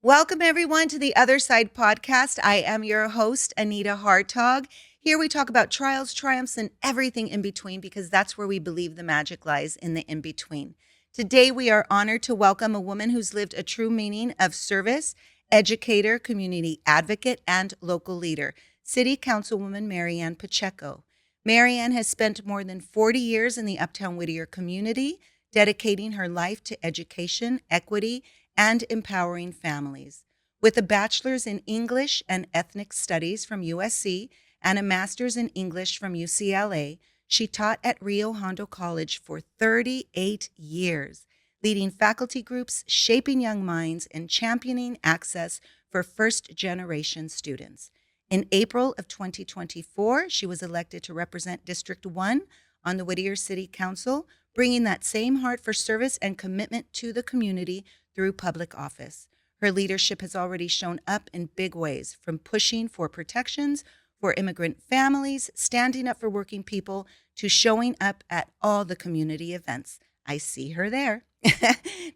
Welcome, everyone, to the Other Side podcast. I am your host, Anita Hartog. Here we talk about trials, triumphs, and everything in between because that's where we believe the magic lies, in the in between. Today, we are honored to welcome a woman who's lived a true meaning of service, educator, community advocate, and local leader, City Councilwoman Marianne Pacheco. Marianne has spent more than 40 years in the Uptown Whittier community, dedicating her life to education, equity, and empowering families. With a bachelor's in English and ethnic studies from USC and a master's in English from UCLA, she taught at Rio Hondo College for 38 years, leading faculty groups, shaping young minds, and championing access for first-generation students. In April of 2024, she was elected to represent District 1 on the Whittier City Council, bringing that same heart for service and commitment to the community through public office. Her leadership has already shown up in big ways, from pushing for protections for immigrant families, standing up for working people, to showing up at all the community events. I see her there.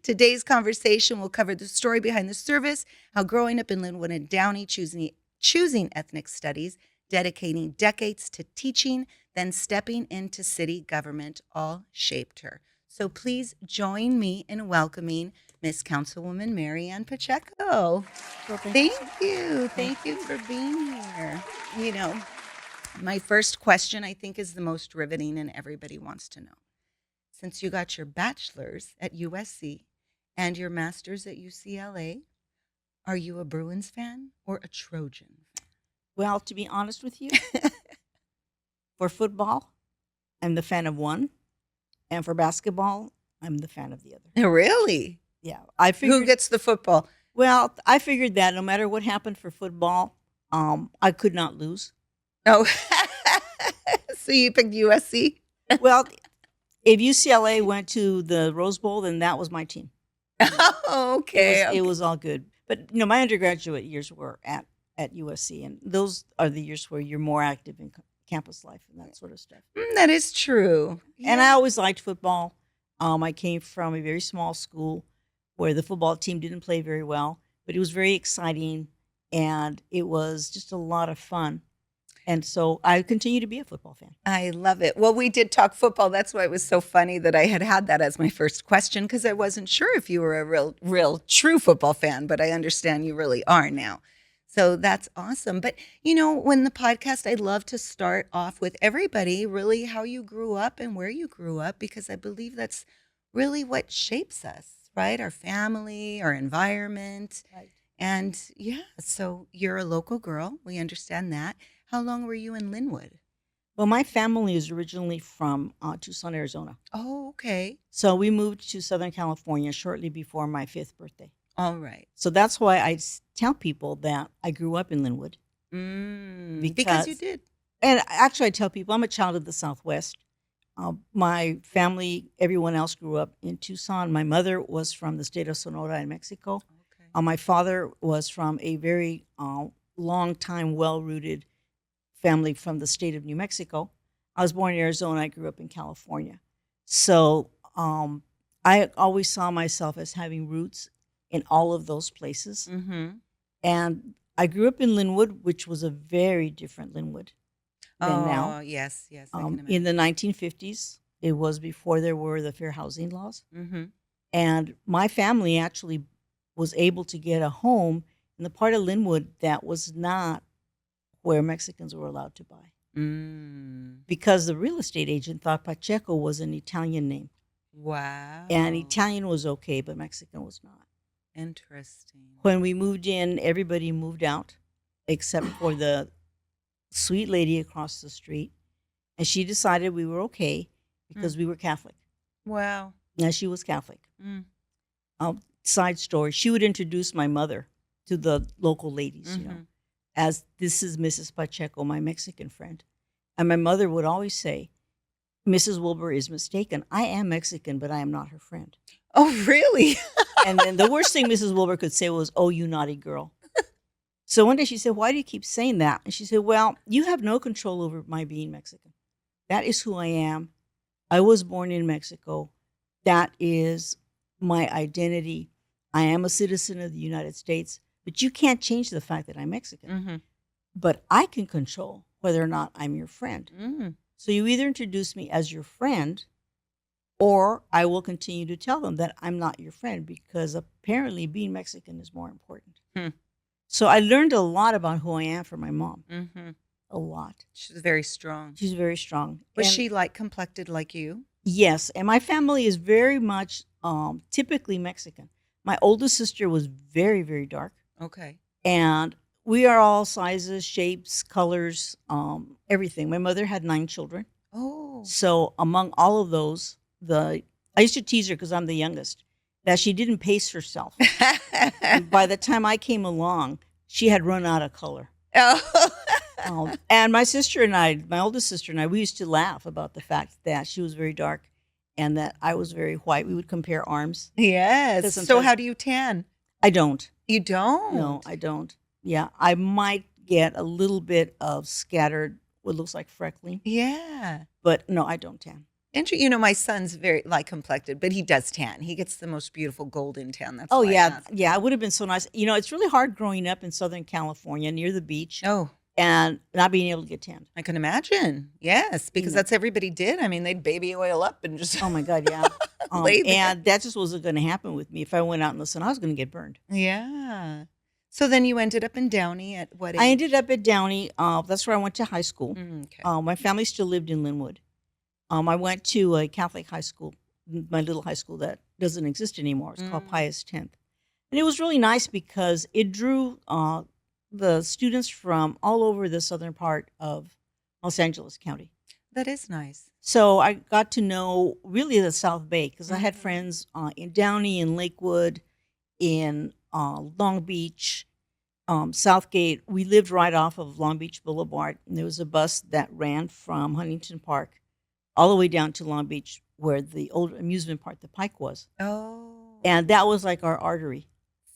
Today's conversation will cover the story behind the service, how growing up in Linwood and Downey, choosing ethnic studies, dedicating decades to teaching, then stepping into city government, all shaped her. So please join me in welcoming Miss Councilwoman Marianne Pacheco. Well, Thank you. Thank you for being here. You know, my first question, I think, is the most riveting, and everybody wants to know. Since you got your bachelor's at USC and your master's at UCLA, are you a Bruins fan or a Trojan Well, to be honest with you, for football, I'm the fan of one, and for basketball, I'm the fan of the other. fan? Really? Yeah, I Who figured. gets the football? Well, I figured that no matter what happened for football, I could not lose. Oh, so you picked USC? Well, if UCLA went to the Rose Bowl, then that was my team. Oh, okay. It was all good. But my undergraduate years were at USC, and those are the years where you're more active in campus life and that sort of stuff. That is true. And I always liked football. I came from a very small school where the football team didn't play very well, but it was very exciting, and it was just a lot of fun. And so I continue to be a football fan. I love it. Well, we did talk football. That's why it was so funny that I had that as my first question, because I wasn't sure if you were a real, true football fan, but I understand you really are now. So that's awesome. But, when the podcast, I love to start off with everybody, really how you grew up and where you grew up, because I believe that's really what shapes us, right? Our family, our environment. Right. And so you're a local girl. We understand that. How long were you in Linwood? Well, my family is originally from Tucson, Arizona. Oh, okay. So we moved to Southern California shortly before my 5th birthday. All right. So that's why I tell people that I grew up in Linwood. Because you did. And actually, I tell people I'm a child of the Southwest. My family, everyone else grew up in Tucson. My mother was from the state of Sonora in Mexico. Okay. My father was from a very long-time, well-rooted family from the state of New Mexico. I was born in Arizona. I grew up in California. So I always saw myself as having roots in all of those places. Mm-hmm. And I grew up in Linwood, which was a very different Linwood than now. Yes. I can imagine. In the 1950s, it was before there were the fair housing laws. Mm-hmm. And my family actually was able to get a home in the part of Linwood that was not where Mexicans were allowed to buy. Because the real estate agent thought Pacheco was an Italian name. Wow. And Italian was okay, but Mexican was not. Interesting. When we moved in, everybody moved out except for the sweet lady across the street. And she decided we were okay because we were Catholic. Wow. Now, she was Catholic. Mm. Side story, she would introduce my mother to the local ladies, as this is Mrs. Pacheco, my Mexican friend. And my mother would always say, Mrs. Wilbur is mistaken. I am Mexican, but I am not her friend. Oh, really? And then the worst thing Mrs. Wilbur could say was, oh, you naughty girl. So one day she said, why do you keep saying that? And she said, well, you have no control over my being Mexican. That is who I am. I was born in Mexico. That is my identity. I am a citizen of the United States, but you can't change the fact that I'm Mexican. Mm-hmm. But I can control whether or not I'm your friend. Mm. So you either introduce me as your friend, or I will continue to tell them that I'm not your friend, because apparently being Mexican is more important. Hmm. So I learned a lot about who I am from my mom. Mm-hmm. A lot. She's very strong. She's very strong. Was And she light complected like you? yes, and my family is very much typically Mexican. My oldest sister was very, very dark, Okay. and we are all sizes, shapes, colors, everything. My mother had 9 children. Oh. So among all of those, I used to tease her because I'm the youngest, that she didn't pace herself. And by the time I came along, she had run out of color. Oh. And my sister and I, my oldest sister and I, we used to laugh about the fact that she was very dark and that I was very white. We would compare arms. Yes. So how do you tan? I don't. You don't? No, I don't. Yeah, I might get a little bit of scattered, what looks like freckling, Yeah. but no, I don't tan. My son's very light complected, but he does tan. He gets the most beautiful golden tan. That's Oh why I yeah, asked. yeah, it would have been so nice. It's really hard growing up in Southern California near the beach Oh, and not being able to get tanned. I can imagine. Yes, because know. that's everybody did. I mean, they'd baby oil up and just Oh my God, yeah. lay there. And that just wasn't going to happen with me. If I went out in the sun, I was going to get burned. Yeah. So then you ended up in Downey at what age? I ended up at Downey. That's where I went to high school. Okay. My family still lived in Linwood. I went to a Catholic high school, my little high school that doesn't exist anymore. It's called Pius X. And it was really nice because it drew the students from all over the southern part of Los Angeles County. That is nice. So I got to know really the South Bay because I had friends in Downey, in Lakewood, in Long Beach, Southgate. We lived right off of Long Beach Boulevard, and there was a bus that ran from Huntington Park all the way down to Long Beach, where the old amusement park, the Pike, was. Oh. And that was like our artery.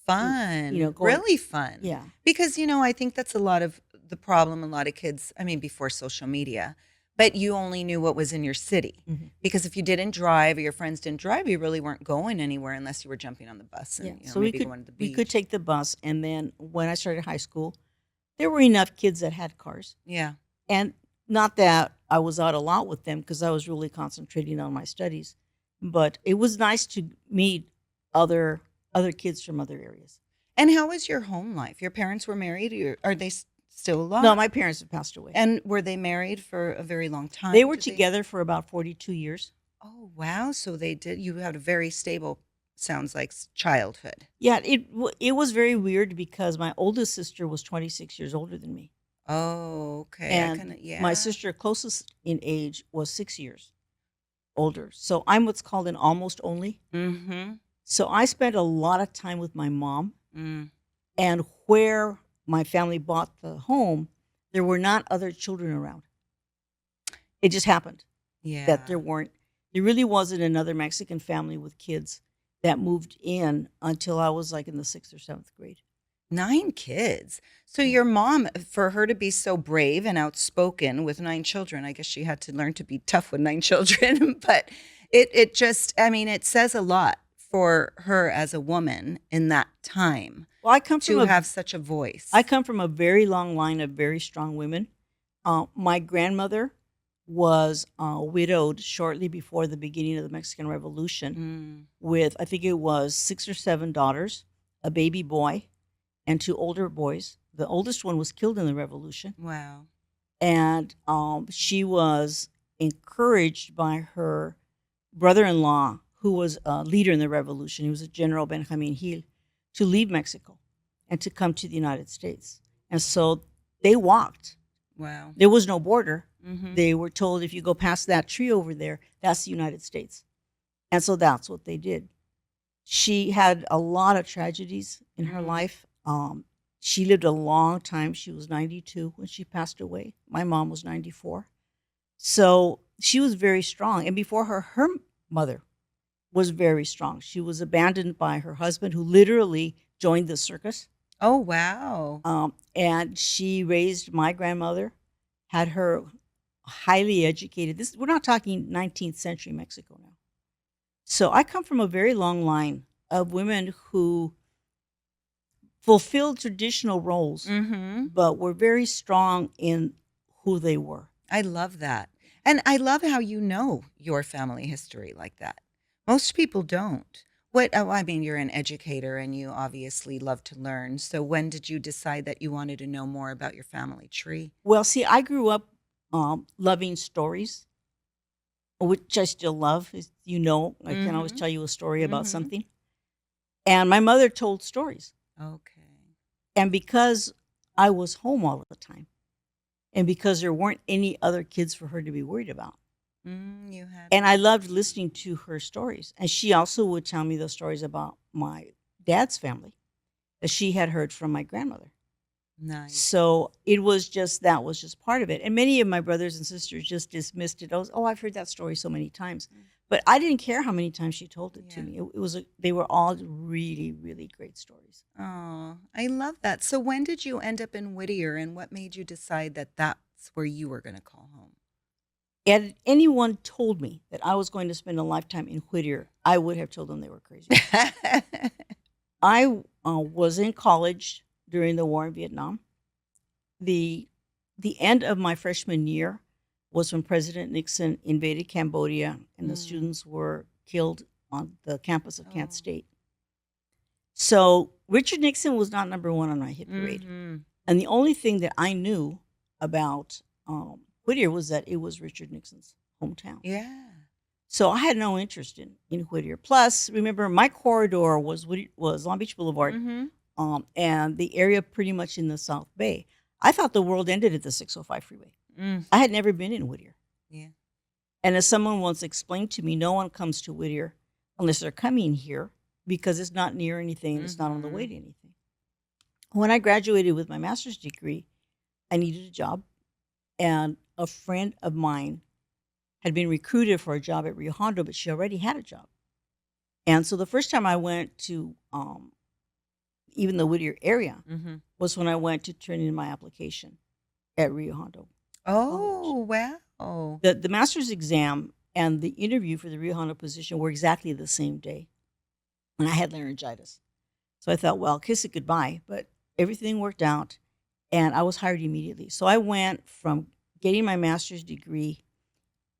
Fun. Going, really fun. Yeah. Because, I think that's a lot of the problem. A lot of kids, before social media, but you only knew what was in your city. Mm-hmm. Because if you didn't drive or your friends didn't drive, you really weren't going anywhere unless you were jumping on the bus and So maybe going to the beach. we could take the bus. And then when I started high school, there were enough kids that had cars. Yeah. And not that I was out a lot with them because I was really concentrating on my studies, but it was nice to meet other kids from other areas. And how was your home life? Your parents were married? Or are they still alive? No, my parents have passed away. And were they married for a very long time? They were together for about 42 years. Oh, wow. So you had a very stable, sounds like, childhood. Yeah, it was very weird because my oldest sister was 26 years older than me. Oh, okay. And my sister closest in age was 6 years older. So I'm what's called an almost only. Mm-hmm. So I spent a lot of time with my mom. Mm. And where my family bought the home, there were not other children around. It just happened that there really wasn't another Mexican family with kids that moved in until I was like in the 6th or 7th grade. 9 kids. So your mom, for her to be so brave and outspoken with 9 children, I guess she had to learn to be tough with 9 children. But it just, it says a lot for her as a woman in that time. Well, I come from have such a voice. I come from a very long line of very strong women. My grandmother was widowed shortly before the beginning of the Mexican Revolution with, I think it was 6 or 7 daughters, a baby boy, and 2 older boys. The oldest one was killed in the revolution. Wow. And she was encouraged by her brother-in-law, who was a leader in the revolution. He was a General Benjamin Hill, to leave Mexico and to come to the United States. And so they walked. Wow. There was no border. Mm-hmm. They were told, if you go past that tree over there, that's the United States. And so that's what they did. She had a lot of tragedies in her life. She lived a long time. She was 92 when she passed away. My mom was 94. So she was very strong. And before her mother was very strong. She was abandoned by her husband, who literally joined the circus. Oh, wow. And she raised my grandmother, had her highly educated. We're not talking 19th century Mexico now. So I come from a very long line of women who fulfilled traditional roles, Mm-hmm. but were very strong in who they were. I love that. And I love how you know your family history like that. Most people don't. I mean, you're an educator and you obviously love to learn. So when did you decide that you wanted to know more about your family tree? Well, see, I grew up loving stories, which I still love. As you know, I can always Mm-hmm. tell you a story about Mm-hmm. something. And my mother told stories. Okay. And because I was home all the time, and because there weren't any other kids for her to be worried about, You had and I loved listening to her stories. And she also would tell me those stories about my dad's family that she had heard from my grandmother. nice. So it was just that was just part of it. And many of my brothers and sisters just dismissed it. Oh, I've heard that story so many times. But I didn't care how many times she told it to Yeah. me. They were all really, really great stories. Oh, I love that. So when did you end up in Whittier and what made you decide that that's where you were going to call home? Had anyone told me that I was going to spend a lifetime in Whittier, I would have told them they were crazy. I was in college during the war in Vietnam. The end of my freshman year was when President Nixon invaded Cambodia and the Mm. students were killed on the campus of Kent Oh. State. So Richard Nixon was not number one on my hit parade. Mm-hmm. And the only thing that I knew about Whittier was that it was Richard Nixon's hometown. Yeah. So I had no interest in Whittier. Plus, remember, my corridor was Long Beach Boulevard, Mm-hmm. and the area pretty much in the South Bay. I thought the world ended at the 605 freeway. Mm. I had never been in Whittier. Yeah. And as someone once explained to me, no one comes to Whittier unless they're coming here because it's not near anything, it's not on the way to anything. When I graduated with my master's degree, I needed a job, and a friend of mine had been recruited for a job at Rio Hondo, but she already had a job. And so the first time I went to even the Whittier area Mm-hmm. was when I went to turn in my application at Rio Hondo Oh, College. wow. The master's exam and the interview for the Rio Hondo position were exactly the same day. And I had laryngitis. So I thought, well, kiss it goodbye. But everything worked out, and I was hired immediately. So I went from getting my master's degree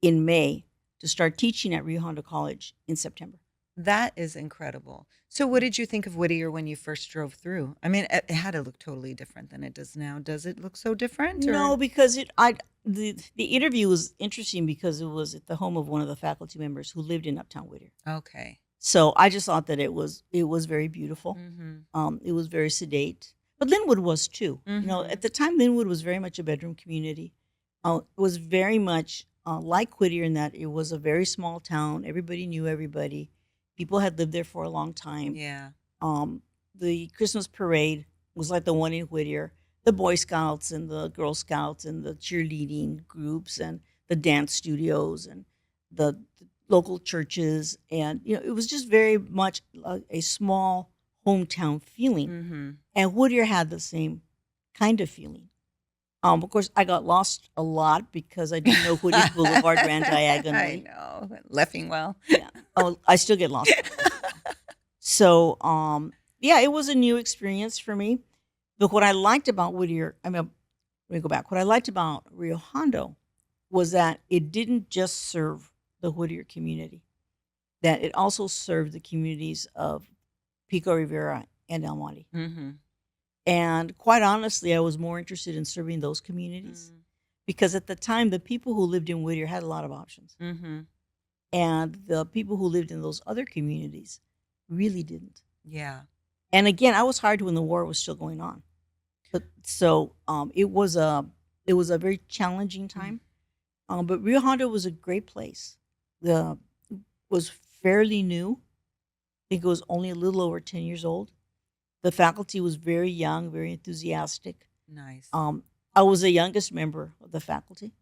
in May to start teaching at Rio Hondo College in September. That is incredible. So what did you think of Whittier when you first drove through? I mean, it had to look totally different than it does now. Does it look so different? No, Or? because the interview was interesting because it was at the home of one of the faculty members who lived in Uptown Whittier. Okay. So I just thought that it was very beautiful. Mm-hmm. It was very sedate, but Linwood was too. You know, Mhm. at the time, Linwood was very much a bedroom community. It was very much like Whittier in that it was a very small town. Everybody knew everybody. People had lived there for a long time. Yeah. The Christmas parade was like the one in Whittier. The Boy Scouts and the Girl Scouts and the cheerleading groups and the dance studios and the local churches, and it was just very much a small hometown feeling. Mm-hmm. And Whittier had the same kind of feeling. Of course, I got lost a lot because I didn't know Whittier Boulevard ran I diagonally. know. Leffingwell. Yeah. Oh, I still get lost. So, yeah, it was a new experience for me. But what I liked about Whittier, let me go back. What I liked about Rio Hondo was that it didn't just serve the Whittier community, that it also served the communities of Pico Rivera and El Monte. Mm-hmm. And quite honestly, I was more interested in serving those communities because at the time, the people who lived in Whittier had a lot of options. Mm-hmm. And the people who lived in those other communities really didn't. Yeah. And again, I was hired when the war was still going on. But so it was a very challenging time. But Rio Hondo was a great place. It was fairly new. I think it was only a little over 10 years old. The faculty was very young, very enthusiastic. Nice. I was the youngest member of the faculty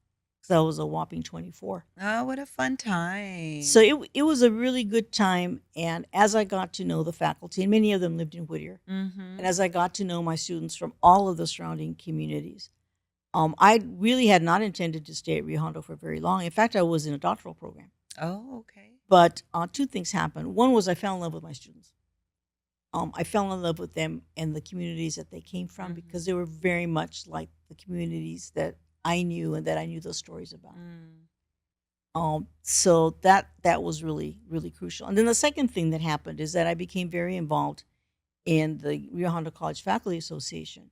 because I was a whopping 24. Oh, what a fun time. So it was a really good time. And as I got to know the faculty, and many of them lived in Whittier, Mm-hmm. and as I got to know my students from all of the surrounding communities, I really had not intended to stay at Rio Hondo for very long. In fact, I was in a doctoral program. Oh, okay. But two things happened. One was I fell in love with my students. I fell in love with them and the communities that they came from because they were very much like the communities that I knew and that I knew those stories about. Mm. So that was really, really crucial. And then the second thing that happened is that I became very involved in the Rio Hondo College Faculty Association,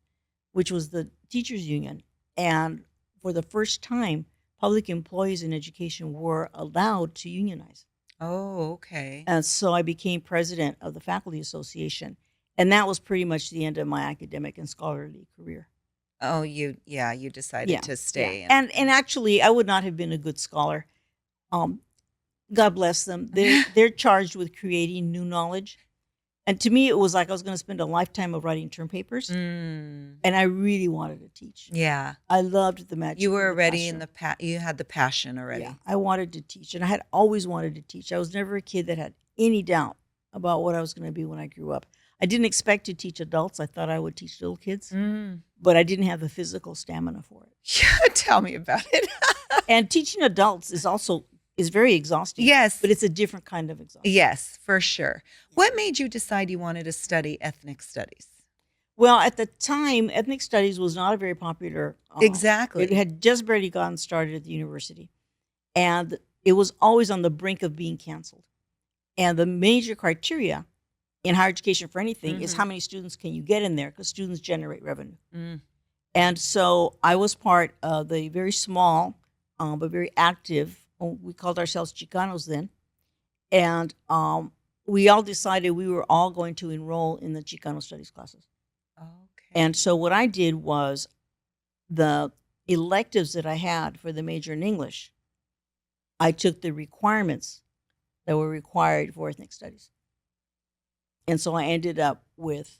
which was the teachers union. And for the first time, public employees in education were allowed to unionize. Oh, okay. And so I became president of the faculty association. And that was pretty much the end of my academic and scholarly career. Oh, you decided Yeah. to Yeah. stay. And actually I would not have been a good scholar. Um, God bless them. They're charged with creating new knowledge. And to me, it was like I was going to spend a lifetime of writing term papers, Mm. and I really wanted to teach. Yeah. I loved the magic. You were of the already in classroom. you had the passion already. Yeah, I wanted to teach, and I had always wanted to teach. I was never a kid that had any doubt about what I was going to be when I grew up. I didn't expect to teach adults. I thought I would teach little kids, Mm. but I didn't have the physical stamina for it. Yeah, tell me about it. And teaching adults is very exhausting. Yes. But it's a different kind of exhaustion. Yes, for sure. What made you decide you wanted to study ethnic studies? Well, at the time, ethnic studies was not a very popular. Exactly. It had just barely gotten started at the university, and it was always on the brink of being canceled. And the major criteria in higher education for anything is how many students can you get in there, because students generate revenue. Mm. And so I was part of the very small but very active. We called ourselves Chicanos then, and we all decided we were all going to enroll in the Chicano studies classes. Okay. And so what I did was the electives that I had for the major in English, I took the requirements that were required for ethnic studies. And so I ended up with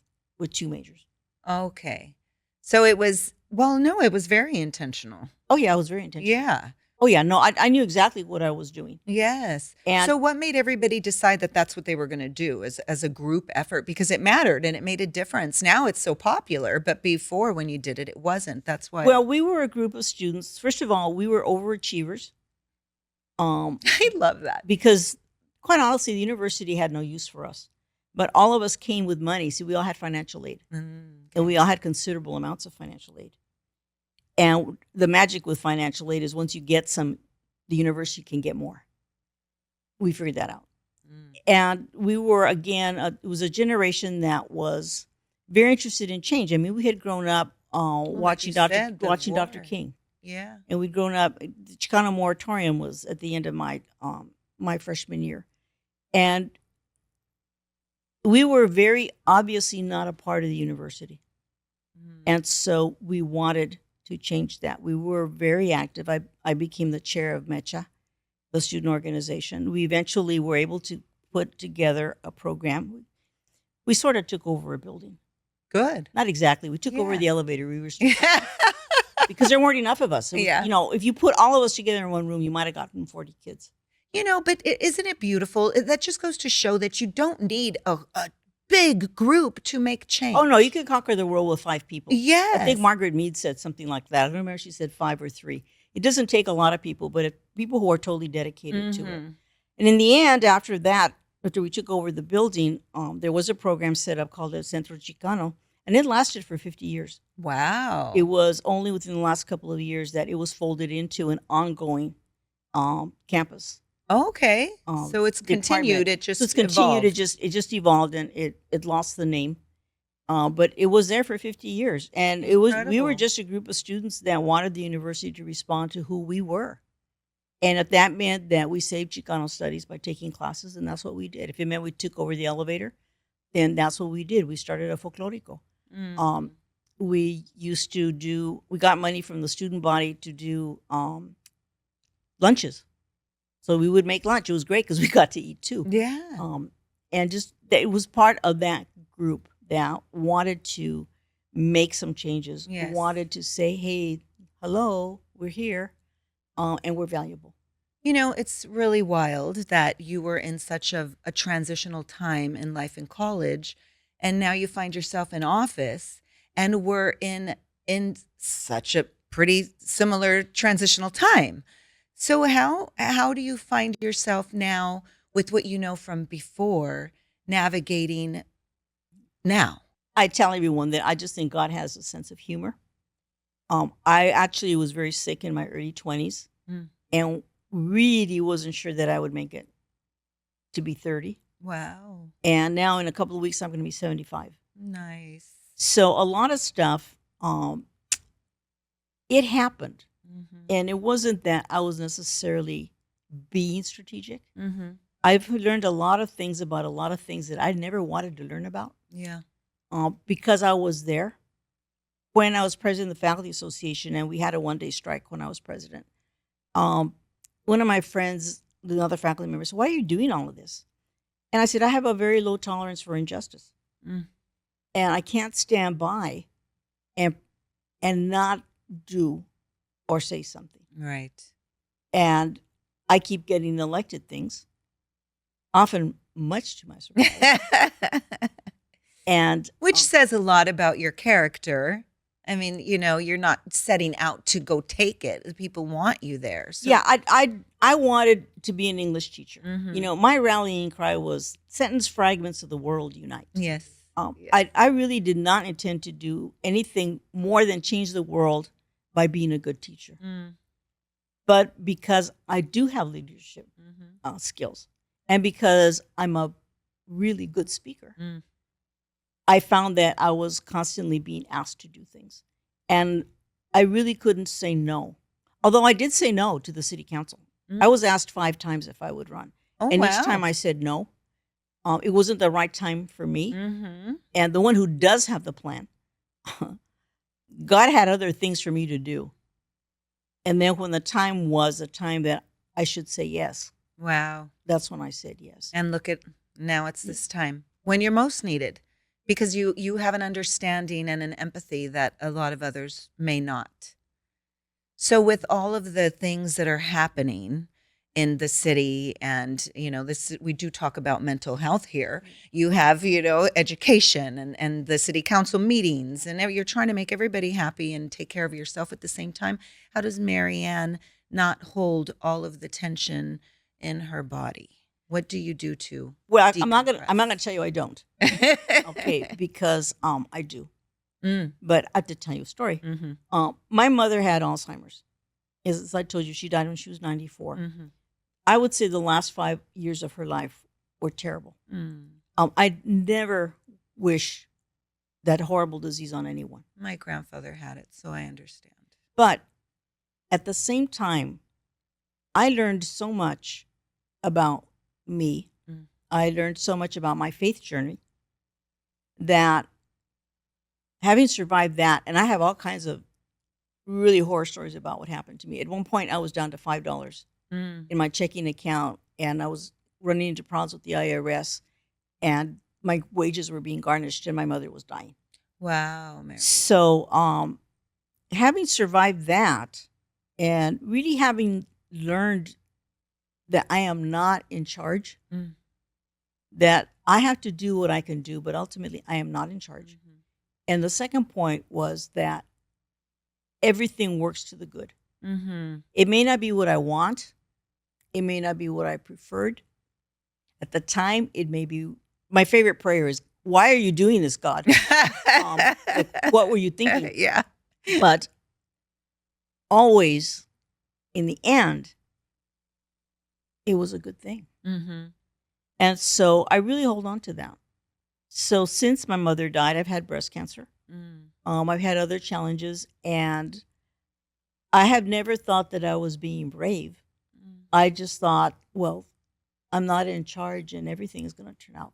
2 majors. Okay. So it was, well, no, it was very intentional. Oh, yeah, I was very intentional. Yeah. Oh, yeah, no, I knew exactly what I was doing. Yes. And so what made everybody decide that that's what they were going to do as a group effort? Because it mattered and it made a difference. Now it's so popular, but before when you did it, it wasn't. That's why. well, we were a group of students. First of all, we were overachievers. I love that. Because quite honestly, the university had no use for us. But all of us came with money. See, we all had financial aid. And we all had considerable amounts of financial aid. And the magic with financial aid is once you get some, the university can get more. We figured that out. And we were, again, it was a generation that was very interested in change. I mean, we had grown up watching Dr. King. Yeah. And we'd grown up, the Chicano moratorium was at the end of my my freshman year. And we were very obviously not a part of the university. And so we wanted to change that. We were very active. I became the chair of MECHA, the student organization. We eventually were able to put together a program. We sort of took over a building. Good. Not exactly. We took over Yeah. the elevator. We were because there weren't enough of us. It was, Yeah. if you put all of us together in one room, you might have gotten 40 kids. But isn't it beautiful? That just goes to show that you don't need a big group to make change. Oh, no, you can conquer the world with 5 people. Yes. I think Margaret Mead said something like that. I don't remember if she said 5 or 3. It doesn't take a lot of people, but people who are totally dedicated to it. And in the end, after that, after we took over the building, there was a program set up called the Centro Chicano, and it lasted for 50 years. Wow. It was only within the last couple of years that it was folded into an ongoing campus. Okay. So it's department. continued. It just So it's continued. evolved. It just evolved, and it lost the name. But it was there for 50 years, and we were Incredible. just a group of students that wanted the university to respond to who we were. And if that meant that we saved Chicano studies by taking classes, and that's what we did. If it meant we took over the elevator, then that's what we did. We started a folklorico. We got money from the student body to do lunches. So we would make lunch. It was great because we got to eat too. Yeah. And just it was part of that group that wanted to make some changes. Yes. Wanted to say, hey, hello, we're here, and we're valuable. It's really wild that you were in such a transitional time in life in college, and now you find yourself in office, and we're in such a pretty similar transitional time. So how do you find yourself now with what you know from before navigating now? I tell everyone that I just think God has a sense of humor. I actually was very sick in my early 20s Mm. and really wasn't sure that I would make it to be 30. Wow. And now in a couple of weeks, I'm going to be 75. Nice. So a lot of stuff, it happened. Mm-hmm. And it wasn't that I was necessarily being strategic. Mm-hmm. I've learned a lot of things about a lot of things that I never wanted to learn about Yeah. because I was there. When I was president of the Faculty Association, and we had a one-day strike when I was president, one of my friends, another faculty member, said, "Why are you doing all of this?" And I said, "I have a very low tolerance for injustice. Mm. And I can't stand by and not do or say something. Right. And I keep getting elected things, often much to my surprise. And Which says a lot about your character. I mean, you're not setting out to go take it. People want you there. So. yeah, I wanted to be an English teacher. Mhm. My rallying cry was "Sentence fragments of the world unite." Yes. I really did not intend to do anything more than change the world by being a good teacher. Mm. But because I do have leadership Mm-hmm. skills, and because I'm a really good speaker, Mm. I found that I was constantly being asked to do things. And I really couldn't say no. Although I did say no to the city council. Mm. I was asked 5 times if I would run. Oh, And wow. each time I said no. It wasn't the right time for me. Mm-hmm. And the one who does have the plan, God had other things for me to do. And then when the time was a time that I should say yes, Wow. that's when I said yes. And look at now it's this time when you're most needed because you have an understanding and an empathy that a lot of others may not. So with all of the things that are happening in the city and this we do talk about mental health here. You have, education and the city council meetings and you're trying to make everybody happy and take care of yourself at the same time. How does Marianne not hold all of the tension in her body? What do you do to Well, I'm not decompress? gonna tell you I don't. Okay, because I do. Mm. But I have to tell you a story. Mm-hmm. My mother had Alzheimer's. As I told you, she died when she was 94. Mm-hmm. I would say the last 5 years of her life were terrible. Mm. I never wish that horrible disease on anyone. My grandfather had it, so I understand. But at the same time, I learned so much about me. Mm. I learned so much about my faith journey that having survived that, and I have all kinds of really horror stories about what happened to me. At one point, I was down to $5 in my checking account, and I was running into problems with the IRS, and my wages were being garnished, and my mother was dying. Wow, Mary. So, having survived that, and really having learned that I am not in charge, that I have to do what I can do, but ultimately I am not in charge. Mm-hmm. And the second point was that everything works to the good. Mm-hmm. It may not be what I want. It may not be what I preferred. At the time, it may be. My favorite prayer is, "Why are you doing this, God? What were you thinking?" Yeah. But always, in the end, it was a good thing. Mm-hmm. And so I really hold on to that. So since my mother died, I've had breast cancer. I've had other challenges, and I have never thought that I was being brave. I just thought, well, I'm not in charge, and everything is going to turn out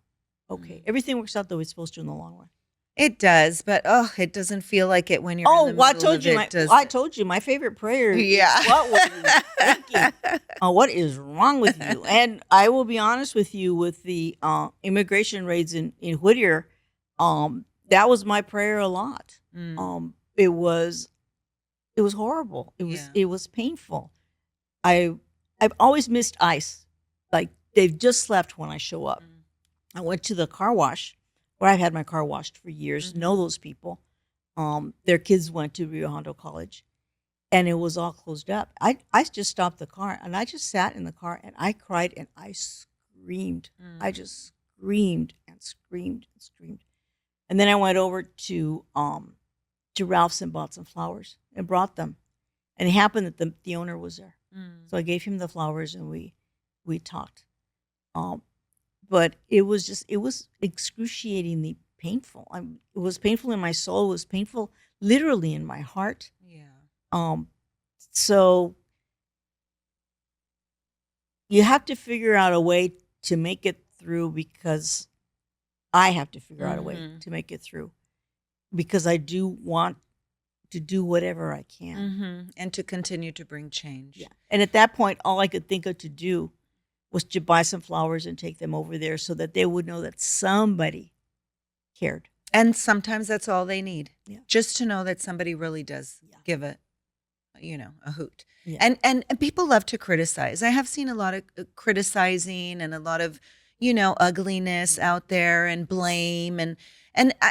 okay. Everything works out the way it's supposed to in the long run. It does, but it doesn't feel like it when you're in the Well, middle of it. I told you my favorite prayer Yeah. is, what were you thinking? What is wrong with you? And I will be honest with you, with the immigration raids in Whittier, that was my prayer a lot. It was horrible. It was painful. I've always missed ICE. Like, they've just left when I show up. I went to the car wash, where I've had my car washed for years, know those people. Their kids went to Rio Hondo College, and it was all closed up. I just stopped the car, and I just sat in the car, and I cried, and I screamed. I just screamed and screamed and screamed. And then I went over to Ralph's and bought some flowers and brought them. And it happened that the owner was there. So I gave him the flowers and we talked. But it was excruciatingly painful. It was painful in my soul. It was painful literally in my heart. Yeah. So you have to figure out a way to make it through, because I have to figure out a way to make it through, because I do want to do whatever I can. And to continue to bring change. Yeah. And at that point, all I could think of to do was to buy some flowers and take them over there so that they would know that somebody cared. And sometimes that's all they need. Yeah. Just to know that somebody really does give a hoot. Yeah. And people love to criticize. I have seen a lot of criticizing and a lot of, ugliness out there and blame. And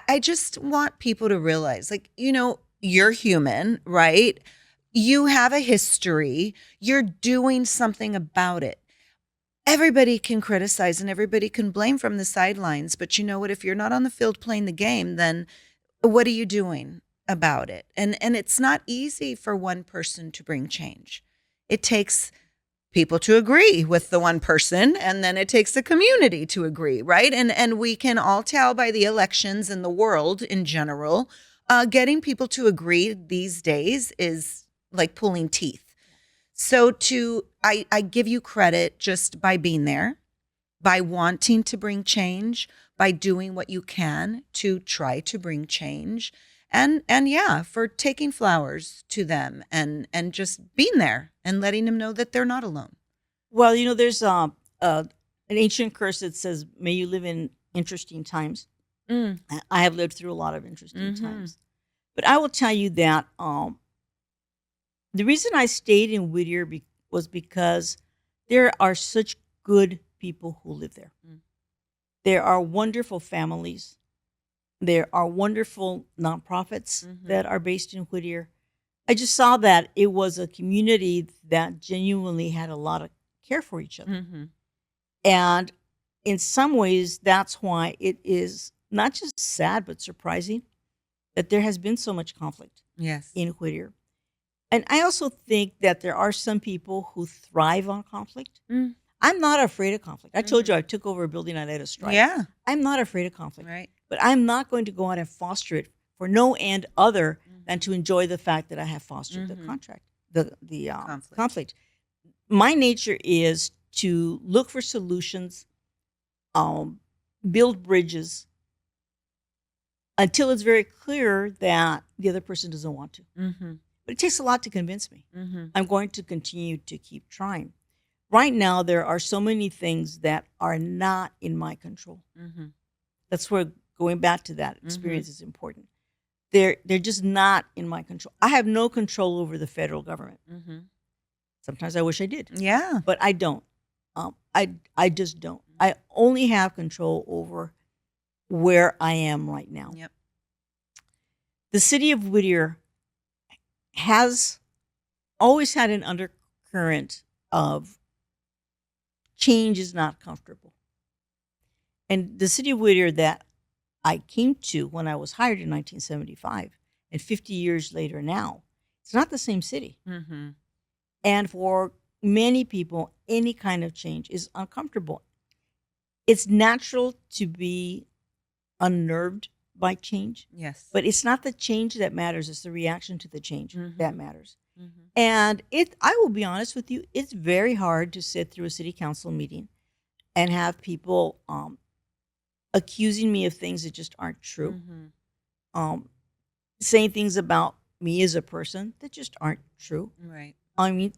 I just want people to realize, like, you're human, right? You have a history. You're doing something about it. Everybody can criticize and everybody can blame from the sidelines. But you know what? If you're not on the field playing the game, then what are you doing about it? And it's not easy for one person to bring change. It takes people to agree with the one person, and then it takes the community to agree, right? And we can all tell by the elections and the world in general, getting people to agree these days is like pulling teeth. So I give you credit just by being there, by wanting to bring change, by doing what you can to try to bring change. And yeah, for taking flowers to them and just being there and letting them know that they're not alone. Well, there's an ancient curse that says, "May you live in interesting times." I have lived through a lot of interesting times. But I will tell you that the reason I stayed in Whittier was because there are such good people who live there. There are wonderful families. There are wonderful nonprofits that are based in Whittier. I just saw that it was a community that genuinely had a lot of care for each other. And in some ways, that's why it is not just sad, but surprising that there has been so much conflict in Whittier. And I also think that there are some people who thrive on conflict. I'm not afraid of conflict. I told you I took over a building, I led a strike. Yeah. I'm not afraid of conflict. Right. But I'm not going to go out and foster it for no end other than to enjoy the fact that I have fostered the conflict. My nature is to look for solutions, build bridges until it's very clear that the other person doesn't want to. But it takes a lot to convince me. I'm going to continue to keep trying. Right now, there are so many things that are not in my control. That's where going back to that experience is important. They're just not in my control. I have no control over the federal government. Sometimes I wish I did. Yeah. But I don't. I just don't. I only have control over where I am right now. Yep. The city of Whittier has always had an undercurrent of change is not comfortable. And the city of Whittier that I came to when I was hired in 1975 and 50 years later now, it's not the same city. And for many people, any kind of change is uncomfortable. It's natural to be unnerved by change. Yes. But it's not the change that matters. It's the reaction to the change that matters. And I will be honest with you, it's very hard to sit through a city council meeting and have people accusing me of things that just aren't true. Saying things about me as a person that just aren't true. Right. I mean,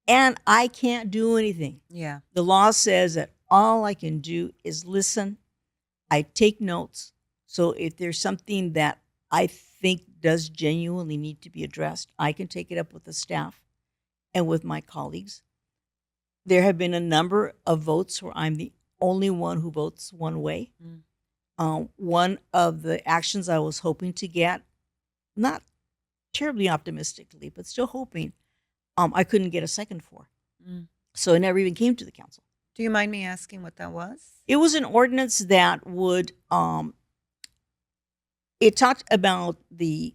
and I can't do anything. Yeah. The law says that all I can do is listen. I take notes. So if there's something that I think does genuinely need to be addressed, I can take it up with the staff and with my colleagues. There have been a number of votes where I'm the only one who votes one way. One of the actions I was hoping to get, not terribly optimistically, but still hoping, I couldn't get a second for. So it never even came to the council. Do you mind me asking what that was? It was an ordinance that would It talked about the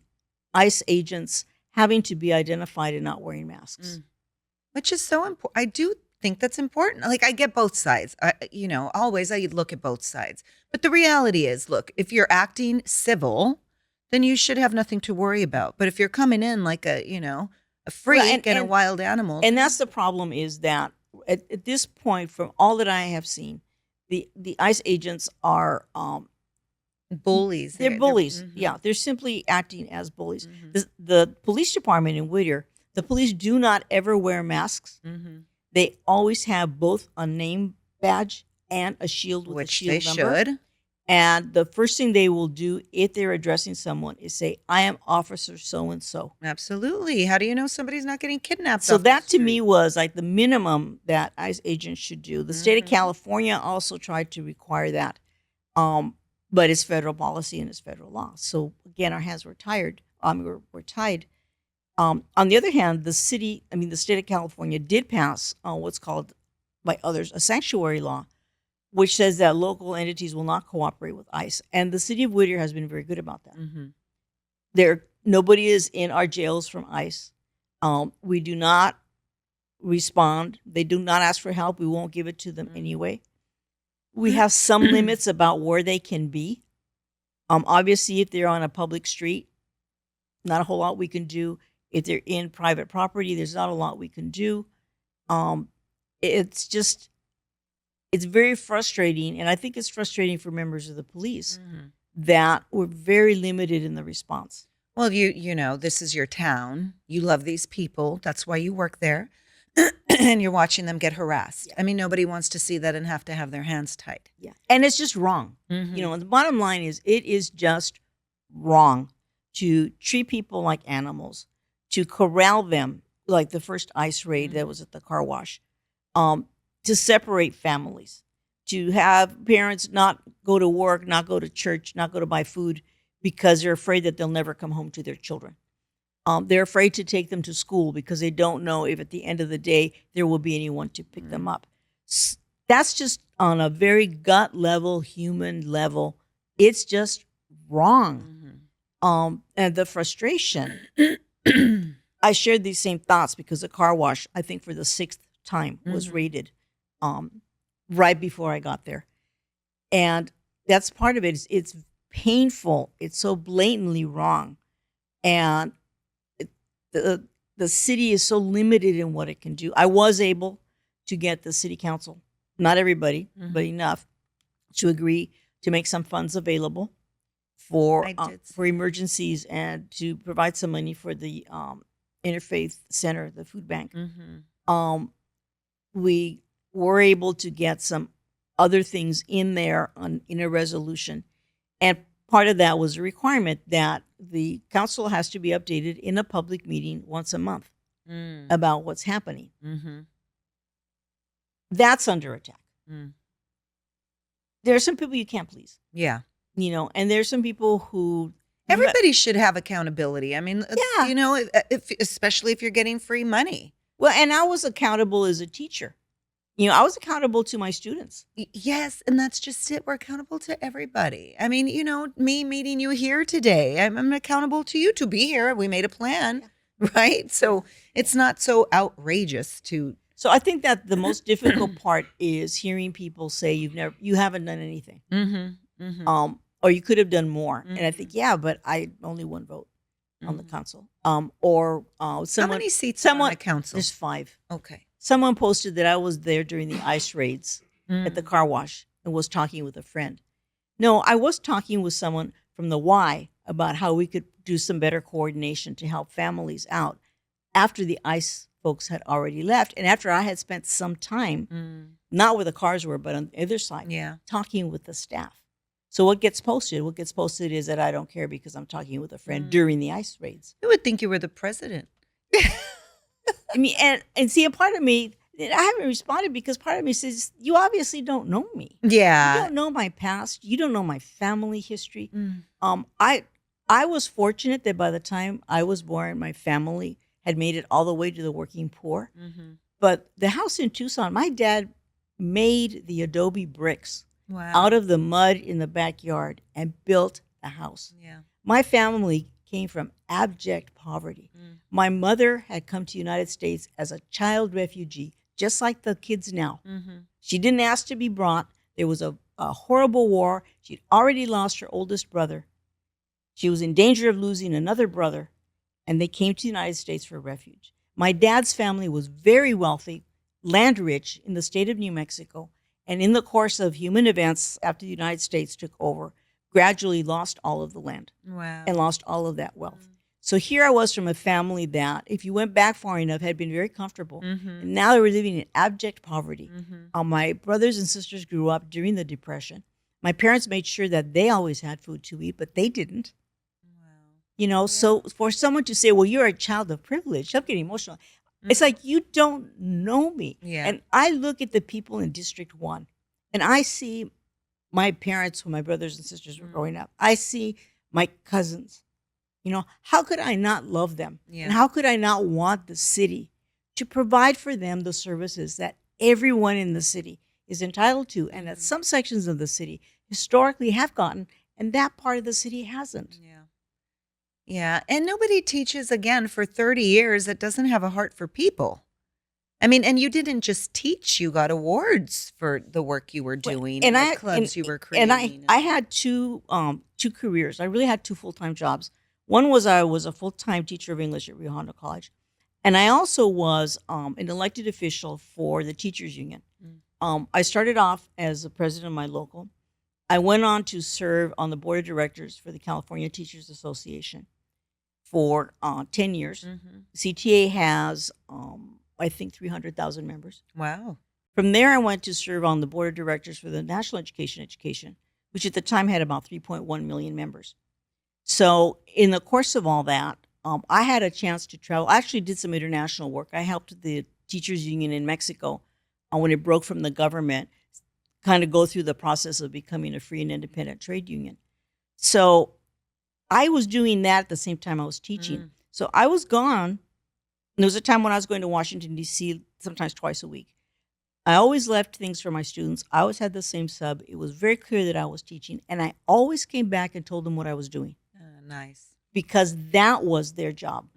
ICE agents having to be identified and not wearing masks. Which is so important. I do think that's important. Like, I get both sides. Always I look at both sides. But the reality is, look, if you're acting civil, then you should have nothing to worry about. But if you're coming in like a freak and a wild animal. And that's the problem, is that at this point, from all that I have seen, the ICE agents are bullies. They're bullies. Yeah, they're simply acting as bullies. The police department in Whittier, the police do not ever wear masks. They always have both a name badge and a shield with Which a shield they number. should. And the first thing they will do if they're addressing someone is say, "I am Officer so-and-so." Absolutely. How do you know somebody's not getting kidnapped? So off the that to street? me was like the minimum that ICE agents should do. The state of California also tried to require that. But it's federal policy and it's federal law. So again, our hands were tied. We're tied. On the other hand, the state of California did pass what's called by others a sanctuary law, which says that local entities will not cooperate with ICE. And the city of Whittier has been very good about that. Nobody is in our jails from ICE. We do not respond. They do not ask for help. We won't give it to them anyway. We have some limits about where they can be. Obviously, if they're on a public street, not a whole lot we can do. If they're in private property, there's not a lot we can do. It's very frustrating, and I think it's frustrating for members of the police that we're very limited in the response. Well, this is your town. You love these people. That's why you work there. And you're watching them get harassed. Yeah. I mean, nobody wants to see that and have to have their hands tied. Yeah. And it's just wrong. And the bottom line is, it is just wrong to treat people like animals, to corral them like the first ICE raid that was at the car wash, to separate families, to have parents not go to work, not go to church, not go to buy food because they're afraid that they'll never come home to their children. They're afraid to take them to school because they don't know if at the end of the day there will be anyone to pick them up. That's just on a very gut level, human level. It's just wrong. And the frustration, I shared these same thoughts because the car wash, I think for the 6th time, was raided right before I got there. And that's part of it. It's painful. It's so blatantly wrong. And the city is so limited in what it can do. I was able to get the city council, not everybody, but enough, to agree to make some funds available for emergencies and to provide some money for the Interfaith Center, the food bank. We were able to get some other things in there in a resolution. And part of that was a requirement that the council has to be updated in a public meeting once a month about what's happening. That's under attack. There are some people you can't please. Yeah. And there's some people who... Everybody should have accountability. I mean, especially if you're getting free money. Well, and I was accountable as a teacher. I was accountable to my students. Yes, and that's just it. We're accountable to everybody. I mean, me meeting you here today, I'm accountable to you to be here. We made a plan, right? So it's not so outrageous to... So I think that the most difficult part is hearing people say you haven't done anything. Or you could have done more. And I think, but I only one vote on the council. How many seats are on the council? There's 5. Okay. Someone posted that I was there during the ICE raids at the car wash and was talking with a friend. No, I was talking with someone from the Y about how we could do some better coordination to help families out after the ICE folks had already left and after I had spent some time, not where the cars were, but on the other side, talking with the staff. So what gets posted? What gets posted is that I don't care because I'm talking with a friend during the ICE raids. You would think you were the president. I mean, and see, a part of me, I haven't responded because part of me says, you obviously don't know me. Yeah. You don't know my past. You don't know my family history. I was fortunate that by the time I was born, my family had made it all the way to the working poor. But the house in Tucson, my dad made the adobe bricks out of the mud in the backyard and built a house. Yeah. My family came from abject poverty. My mother had come to the United States as a child refugee, just like the kids now. She didn't ask to be brought. There was a horrible war. She'd already lost her oldest brother. She was in danger of losing another brother, and they came to the United States for refuge. My dad's family was very wealthy, land rich in the state of New Mexico, and in the course of human events after the United States took over, gradually lost all of the land Wow. and lost all of that wealth. So here I was from a family that, if you went back far enough, had been very comfortable. And now they were living in abject poverty. My brothers and sisters grew up during the Depression. My parents made sure that they always had food to eat, but they didn't. So for someone to say, well, you're a child of privilege, I'm getting emotional. It's like, you don't know me. Yeah. And I look at the people in District 1, and I see my parents when my brothers and sisters were growing up. I see my cousins. How could I not love them? Yeah. And how could I not want the city to provide for them the services that everyone in the city is entitled to, and that some sections of the city historically have gotten, and that part of the city hasn't? Yeah. And nobody teaches, again, for 30 years that doesn't have a heart for people. I mean, and you didn't just teach, you got awards for the work you were doing and the clubs you were creating. And I had two careers. I really had two full-time jobs. One was I was a full-time teacher of English at Rio Hondo College. And I also was an elected official for the teachers union. I started off as the president of my local. I went on to serve on the board of directors for the California Teachers Association for 10 years. CTA has, I think, 300,000 members. Wow. From there, I went to serve on the board of directors for the National Education, which at the time had about 3.1 million members. So in the course of all that, I had a chance to travel. I actually did some international work. I helped the teachers union in Mexico when it broke from the government, kind of go through the process of becoming a free and independent trade union. So I was doing that at the same time I was teaching. So I was gone. And there was a time when I was going to Washington, D.C., sometimes twice a week. I always left things for my students. I always had the same sub. It was very clear that I was teaching. And I always came back and told them what I was doing. Nice. Because that was their job.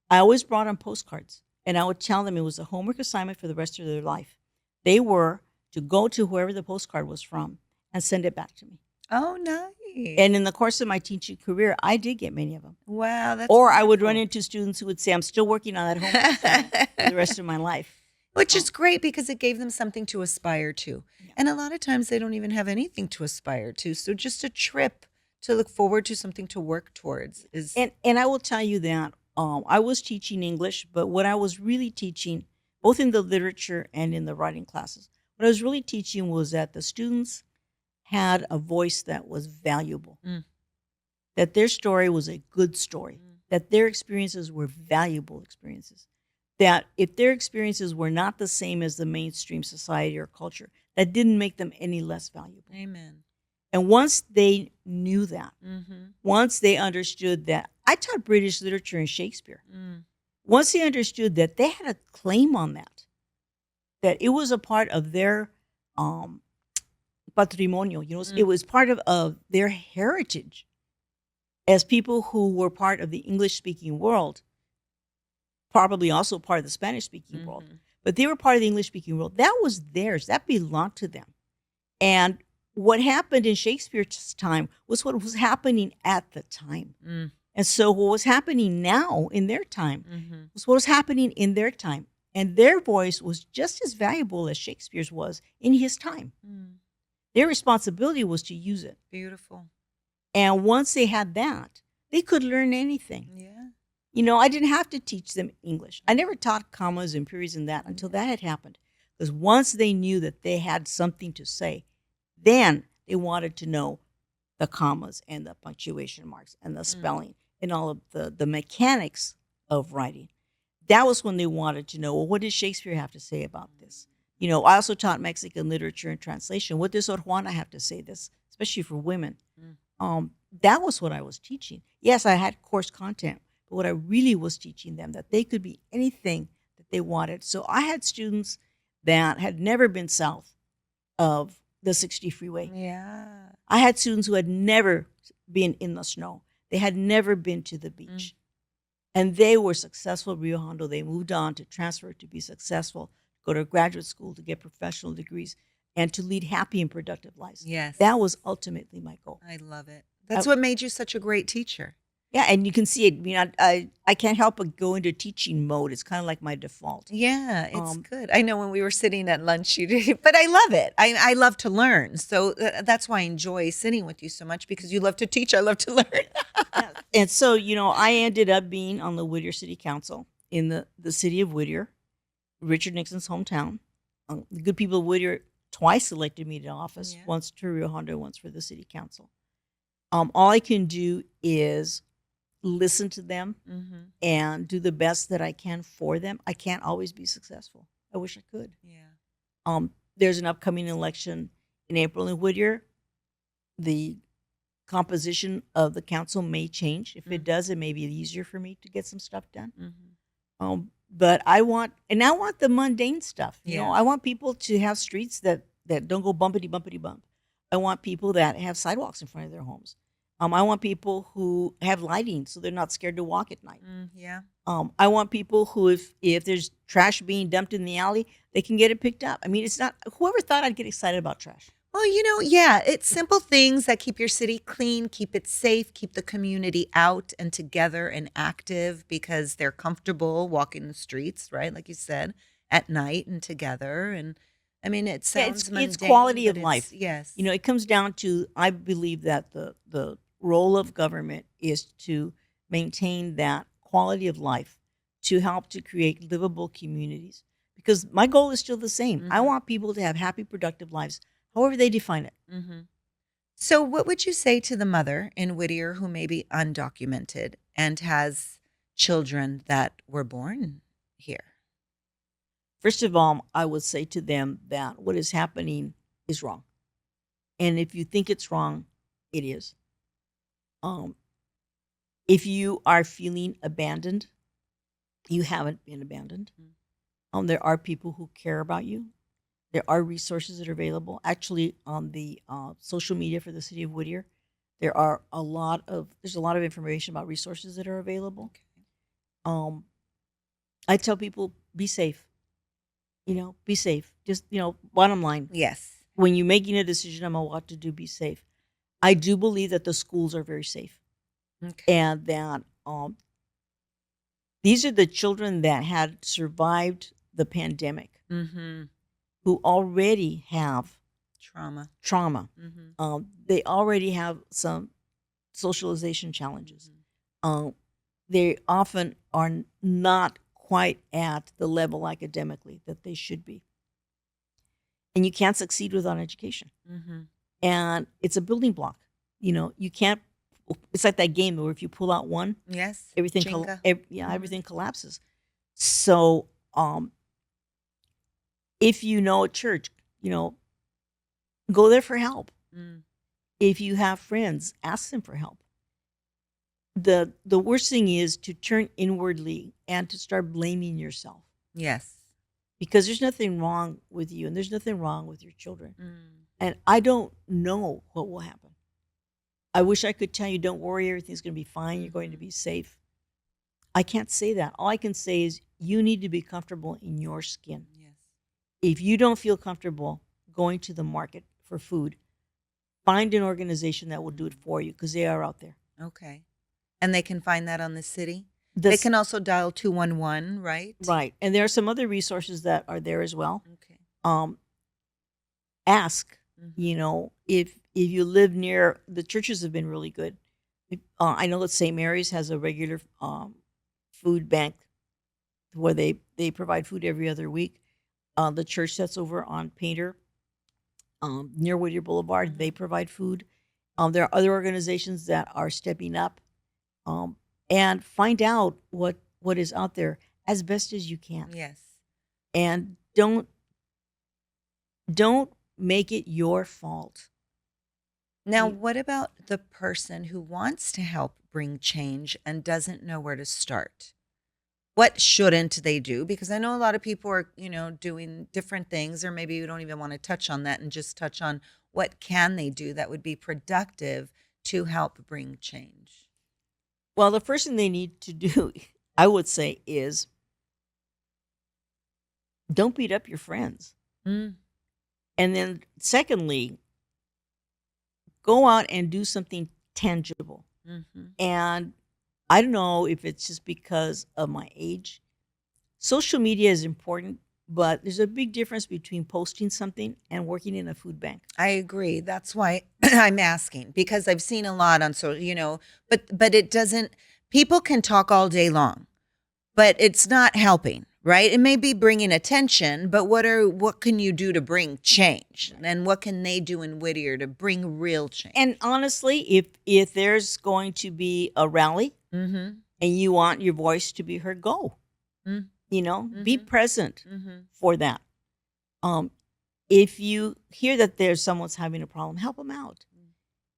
I always brought them postcards. And I would tell them it was a homework assignment for the rest of their life. They were to go to whoever the postcard was from and send it back to me. Oh, nice. And in the course of my teaching career, I did get many of them. Wow, that's Or wonderful. I would run into students who would say, I'm still working on that homework assignment for the rest of my life. Which is great because it gave them something to aspire to. Yeah. And a lot of times they don't even have anything to aspire to. So just a trip to look forward to, something to work towards is... And I will tell you that I was teaching English, but what I was really teaching, both in the literature and in the writing classes, what I was really teaching was that the students had a voice that was valuable, that their story was a good story, that their experiences were valuable experiences, that if their experiences were not the same as the mainstream society or culture, that didn't make them any less valuable. Amen. And once they knew that, once they understood that, I taught British literature and Shakespeare. Once they understood that they had a claim on that it was a part of their patrimonio, it was part of their heritage as people who were part of the English-speaking world, probably also part of the Spanish-speaking world, but they were part of the English-speaking world. That was theirs. That belonged to them. And what happened in Shakespeare's time was what was happening at the time. And so what was happening now in their time was what was happening in their time. And their voice was just as valuable as Shakespeare's was in his time. Their responsibility was to use it. Beautiful. And once they had that, they could learn anything. Yeah. I didn't have to teach them English. I never taught commas and periods and that until that had happened. Because once they knew that they had something to say, then they wanted to know the commas and the punctuation marks and the spelling and all of the mechanics of writing. That was when they wanted to know, well, what does Shakespeare have to say about this? I also taught Mexican literature and translation. What does Sor Juana have to say this, especially for women? That was what I was teaching. Yes, I had course content, but what I really was teaching them, that they could be anything that they wanted. So I had students that had never been south of the 60 freeway. Yeah. I had students who had never been in the snow. They had never been to the Mm. beach. And they were successful at Rio Hondo. They moved on to transfer to be successful, go to graduate school to get professional degrees, and to lead happy and productive lives. Yes. That was ultimately my goal. I love it. That's what made you such a great teacher. Yeah, and you can see it. I mean, I can't help but go into teaching mode. It's kind of like my default. Yeah, it's Um, good. I know when we were sitting at lunch, you did, but I love it. I love to learn. So that's why I enjoy sitting with you so much because you love to teach. I love to learn. Yeah. And so, I ended up being on the Whittier City Council in the city of Whittier, Richard Nixon's hometown. The good people of Whittier twice elected me to office, Yeah. once to Rio Hondo, once for the city council. All I can do is listen to them Mm-hmm. and do the best that I can for them. I can't always be successful. I wish I could. Yeah. There's an upcoming election in April in Whittier. The composition of the council may change. If it does, it may be easier for me to get some stuff done. Mm-hmm. But I want the mundane stuff. Yeah. I want people to have streets that don't go bumpity bumpity bump. I want people that have sidewalks in front of their homes. I want people who have lighting so they're not scared to walk at night. Yeah. I want people who, if there's trash being dumped in the alley, they can get it picked up. I mean, it's not, whoever thought I'd get excited about trash? Well, yeah, it's simple things that keep your city clean, keep it safe, keep the community out and together and active because they're comfortable walking the streets, right? Like you said, at night and together. And I mean, it sounds mundane, it's quality but of life. Yes. It comes down to, I believe that the role of government is to maintain that quality of life, to help to create livable communities. Because my goal is still the same. I Mhm. want people to have happy, productive lives, however they define it. Mm-hmm. So, what would you say to the mother in Whittier who may be undocumented and has children that were born here? First of all, I would say to them that what is happening is wrong. And if you think it's wrong, it is. Um, if you are feeling abandoned, you haven't been abandoned. There are people who care about you. There are resources that are available. Actually, on the social media for the city of Whittier, there's a lot of information about resources that are available. I tell people, be safe. Be safe. Just, bottom line, Yes. when you're making a decision about what to do, be safe. I do believe that the schools are very safe, Okay. and that these are the children that had survived the pandemic, Mm-hmm. who already have Trauma. trauma. They already have some socialization challenges. They often are not quite at the level academically that they should be. And you can't succeed without education. Mm-hmm. And it's a building block. You can't, it's like that game where if you pull out one, Yes. everything, Jenga. everything collapses. So, if you know a church, go there for help. If you have friends, ask them for help. The worst thing is to turn inwardly and to start blaming yourself, Yes. because there's nothing wrong with you and there's nothing wrong with your children. Mm. And I don't know what will happen. I wish I could tell you, don't worry, everything's going to be fine, you're going to be safe. I can't say that. All I can say is you need to be comfortable in your skin. Yes. If you don't feel comfortable going to the market for food, find an organization that will do it for you, because they are out there. Okay. And they can find that on the city? They can also dial 211, right? Right. And there are some other resources that are there as well. Okay. Ask, Mhm. if you live near, the churches have been really good. I know that St. Mary's has a regular food bank where they provide food every other week. The church that's over on Painter, near Whittier Boulevard, they provide food. There are other organizations that are stepping up, and find out what is out there as best as you can. Yes. And don't make it your fault. Now, what about the person who wants to help bring change and doesn't know where to start? What shouldn't they do? Because I know a lot of people are, doing different things, or maybe you don't even want to touch on that and just touch on what can they do that would be productive to help bring change. Well, the first thing they need to do, I would say, is don't beat up your friends. Mm. And then, secondly, go out and do something tangible. Mm-hmm. And I don't know if it's just because of my age. Social media is important, but there's a big difference between posting something and working in a food bank. I agree. That's why I'm asking, because I've seen a lot on but it doesn't. People can talk all day long, but it's not helping, right? It may be bringing attention, but what can you do to bring change? And what can they do in Whittier to bring real change? And honestly, if there's going to be a rally Mm-hmm. and you want your voice to be heard, go. Be Mm-hmm. present Mm-hmm. for that. Um, if you hear that there's someone's having a problem, help them out.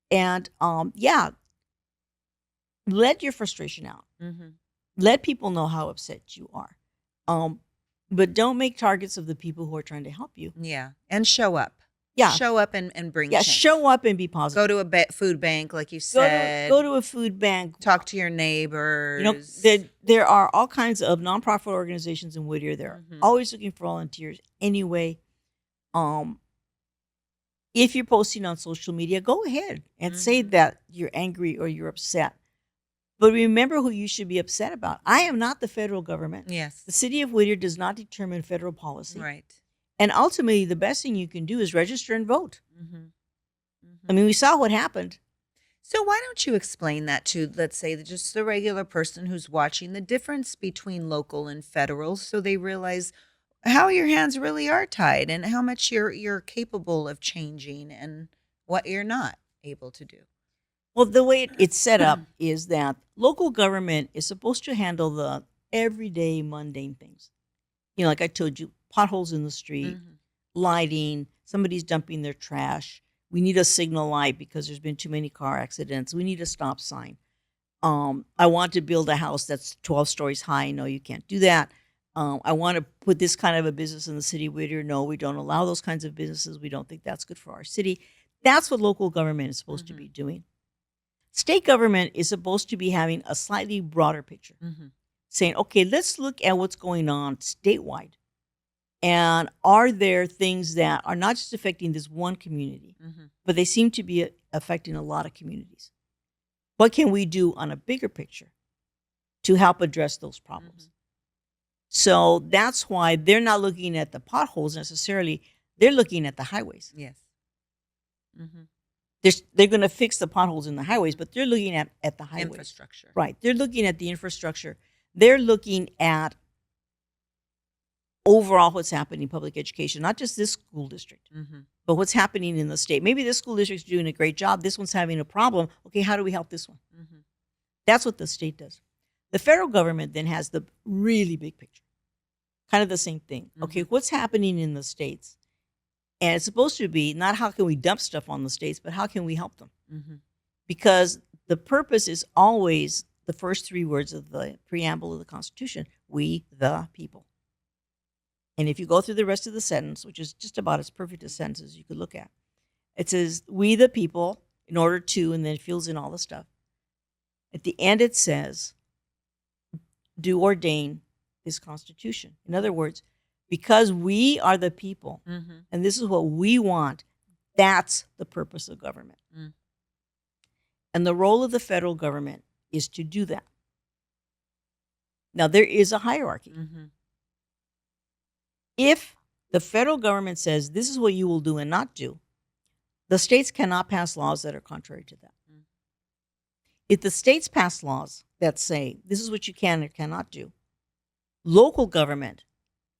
And yeah, let your frustration out. Mm-hmm. Let people know how upset you are. But don't make targets of the people who are trying to help you. Yeah, and show up. Yeah, Show up and bring yeah. change. Show up and be positive. Go to a food bank, like you Go said. to a food bank. Talk to your neighbors. There are all kinds of nonprofit organizations in Whittier. They're always looking for volunteers. Anyway, if you're posting on social media, go ahead and say that you're angry or you're upset. But remember who you should be upset about. I am not the federal government. Yes. The city of Whittier does not determine federal policy. Right. And ultimately, the best thing you can do is register and vote. Mm-hmm. Mm-hmm. I mean, we saw what happened. So why don't you explain that to, let's say, just the regular person who's watching, the difference between local and federal, so they realize how your hands really are tied and how much you're capable of changing and what you're not able to do. Well, the way it's set up is that local government is supposed to handle the everyday mundane things. Like I told you, potholes in the street, lighting, somebody's dumping their trash. We need a signal light because there's been too many car accidents. We need a stop sign. I want to build a house that's 12 stories high. No, you can't do that. I want to put this kind of a business in the city of Whittier. No, we don't allow those kinds of businesses. We don't think that's good for our city. That's what local government is supposed to be doing. State government is supposed to be having a slightly broader picture, saying, okay, let's look at what's going on statewide. And are there things that are not just affecting this one community, but they seem to be affecting a lot of communities? What can we do on a bigger picture to help address those problems? So that's why they're not looking at the potholes necessarily. They're looking at the highways. Yes. They're going to fix the potholes in the highways, but they're looking at the highways. Infrastructure. Right. They're looking at the infrastructure. They're looking at overall what's happening in public education, not just this school district, but what's happening in the state. Maybe this school district's doing a great job. This one's having a problem. Okay, how do we help this one? That's what the state does. The federal government then has the really big picture, kind of the same thing. Okay, what's happening in the states? And it's supposed to be not how can we dump stuff on the states, but how can we help them? Because the purpose is always the first three words of the preamble of the Constitution, we the people. And if you go through the rest of the sentence, which is just about as perfect a sentence as you could look at, it says, we the people, in order to, and then it fills in all the stuff. At the end it says, do ordain this Constitution. In other words, because we are the people, and this is what we want, that's the purpose of government. And the role of the federal government is to do that. Now, there is a hierarchy. If the federal government says this is what you will do and not do, the states cannot pass laws that are contrary to that. If the states pass laws that say this is what you can or cannot do, local government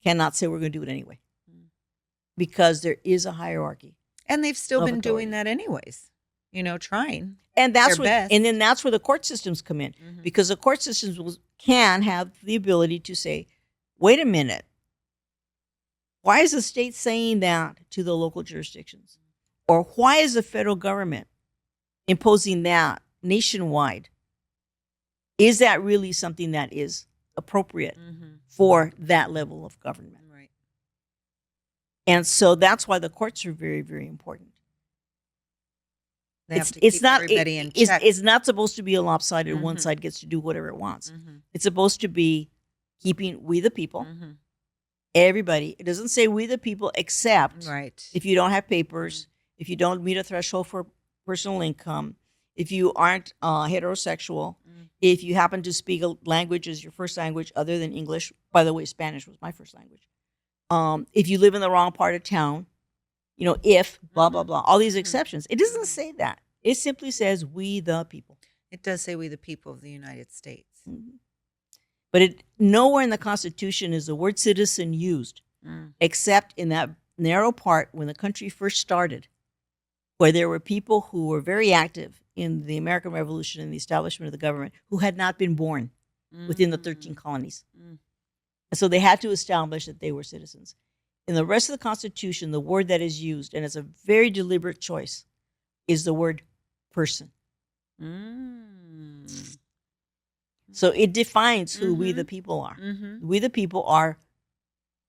cannot say we're going to do it anyway, because there is a hierarchy. And they've still been doing that anyways, trying. And that's their where, best. and then that's where the court systems come in, because the court systems can have the ability to say, wait a minute, why is the state saying that to the local jurisdictions? Or why is the federal government imposing that nationwide? Is that really something that is appropriate for that level of government? Right. And so that's why the courts are very, very important. They have to keep everybody in check. It's not supposed to be a lopsided. One Mhm. side gets to do whatever it wants. Mhm. It's supposed to be keeping we the people, Mhm. everybody. It doesn't say we the people except Right. if you don't have papers, if you don't meet a threshold for personal income, if you aren't heterosexual, Mm. if you happen to speak a language as your first language other than English. By the way, Spanish was my first language. If you live in the wrong part of town, if blah blah Mhm. blah, all these Mhm. exceptions. It doesn't Mhm. say that. It simply says we the people. It does say we the people of the United States. Mhm. But nowhere in the Constitution is the word citizen used, Mm. except in that narrow part when the country first started, where there were people who were very active in the American Revolution and the establishment of the government who had not been born within the 13 Mm. colonies. Mm. And so they had to establish that they were citizens. In the rest of the Constitution, the word that is used, and it's a very deliberate choice, is the word person. Mm. So it defines who we the Mhm. people are. Mhm. We the people are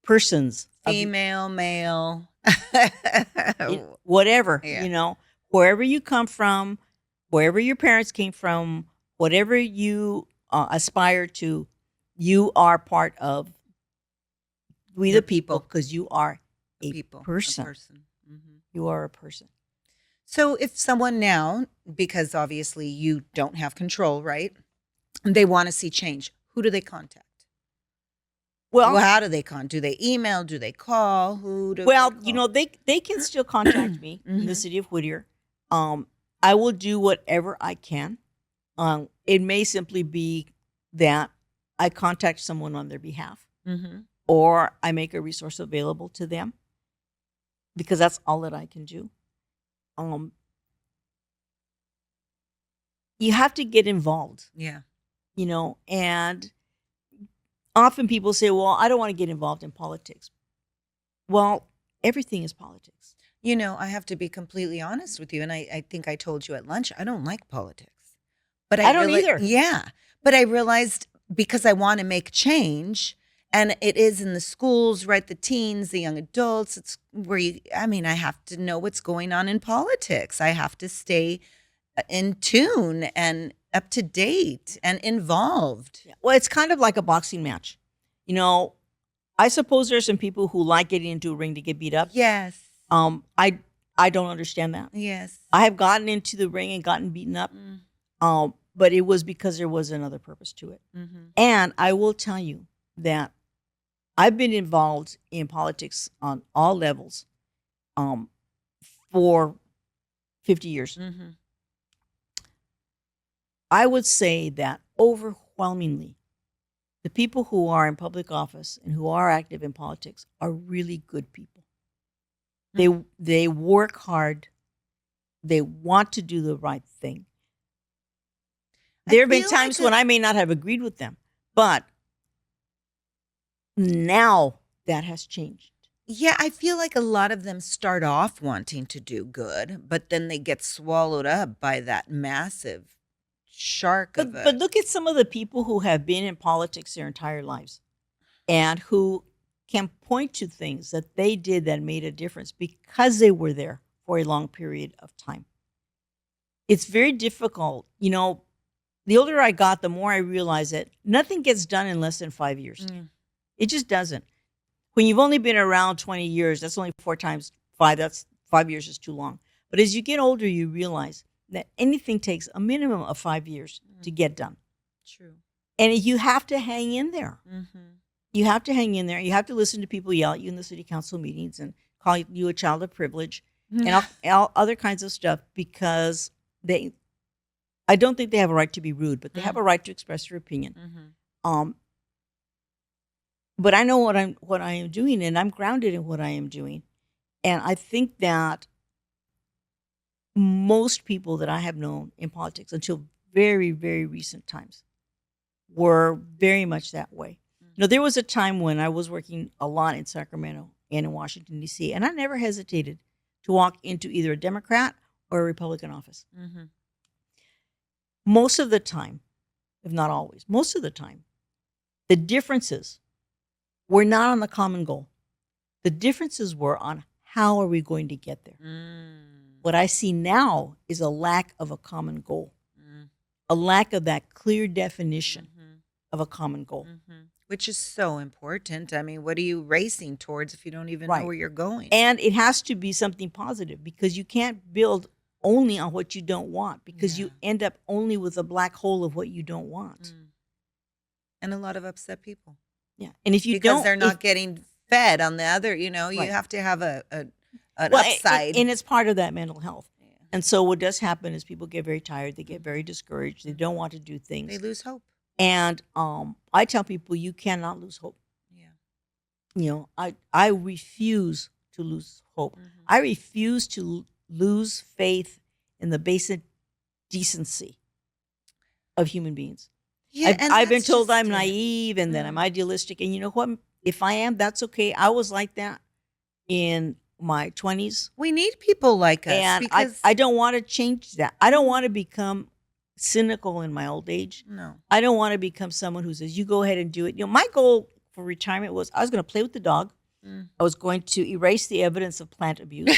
persons of Female, male. whatever, Yeah. wherever you come from, wherever your parents came from, whatever you aspire to, you are part of we The the people people. because you are The a people. A person. person. Mhm. You are a person. So if someone now, because obviously you don't have control, right? They want to see change. Who do they contact? Well, Well, how do they contact? Do they email? Do they call? Who do they well, call? they can still contact me in the Mhm. city of Whittier. I will do whatever I can. It may simply be that I contact someone on their behalf, Mhm. or I make a resource available to them because that's all that I can do. Um, you have to get involved, Yeah. and often people say, "Well, I don't want to get involved in politics." Well, everything is politics. I have to be completely honest with you. And I think I told you at lunch, I don't like politics. But I don't either. yeah. But I realized because I want to make change, and it is in the schools, right? The teens, the young adults, it's where I have to know what's going on in politics. I have to stay in tune and up to date and involved. Yeah. Well, it's kind of like a boxing match. You know, I suppose there's some people who like getting into a ring to get beat up. Yes. Um, I I don't understand that. Yes. I have gotten into the ring and gotten beaten up. Mm. But it was because there was another purpose to it. Mhm. And I will tell you that I've been involved in politics on all levels um, for 50 years. Mhm. I would say that overwhelmingly, the people who are in public office and who are active in politics are really good people. They work hard. They want to do the right thing. There have been feel like times when I may not have agreed with them, but now that has changed. Yeah, I feel like a lot of them start off wanting to do good, but then they get swallowed up by that massive shark of But a. look at some of the people who have been in politics their entire lives and who can point to things that they did that made a difference because they were there for a long period of time. It's very difficult. The older I got, the more I realized that nothing gets done in less than 5 years. Mm. It just doesn't. When you've only been around 20 years, that's only 4 times 5. That's 5 years is too long. But as you get older, you realize that anything takes a minimum of 5 years to get done. True. And you have to hang in there. Mm-hmm. You have to hang in there. You have to listen to people yell at you in the city council meetings and call you a child of privilege and all other kinds of stuff because I don't think they have a right to be rude, but they have a right to express their opinion. Mm-hmm. But I know what I am doing, and I'm grounded in what I am doing. And I think that most people that I have known in politics until very, very recent times were very much that way. There was a time when I was working a lot in Sacramento and in Washington, D.C., and I never hesitated to walk into either a Democrat or a Republican office. Mm-hmm. Most of the time, if not always, most of the time, the differences were not on the common goal. The differences were on how are we going to get there? What I see now is a lack of a common goal, Mm. a lack of that clear definition Mhm. of a common goal. Mhm. Which is so important. I mean, what are you racing towards if you don't even know Right. where you're going? And it has to be something positive, because you can't build only on what you don't want, because you Yeah. end up only with a black hole of what you don't want. Mm. And a lot of upset people Yeah. And if you because don't, they're not getting fed on the other. You right. have to have an Well, upside. and it's part of that mental health. Yeah. And so what does happen is people get very tired, they get very discouraged, they don't want to do They things. lose hope. And I tell people, you cannot lose hope. Yeah. I refuse to lose hope. Mhm. I refuse to lose faith in the basic decency of human beings. Yeah, and I've been that's told just I'm it. naive and that I'm Mm. idealistic. And you know what? If I am, that's okay. I was like that in my 20s. We need people like us And because I don't want to change that. I don't want to become cynical in my old age. no. I don't want to become someone who says, you go ahead and do it. My goal for retirement was I was going to play with the dog. Mm. I was going to erase the evidence of plant abuse.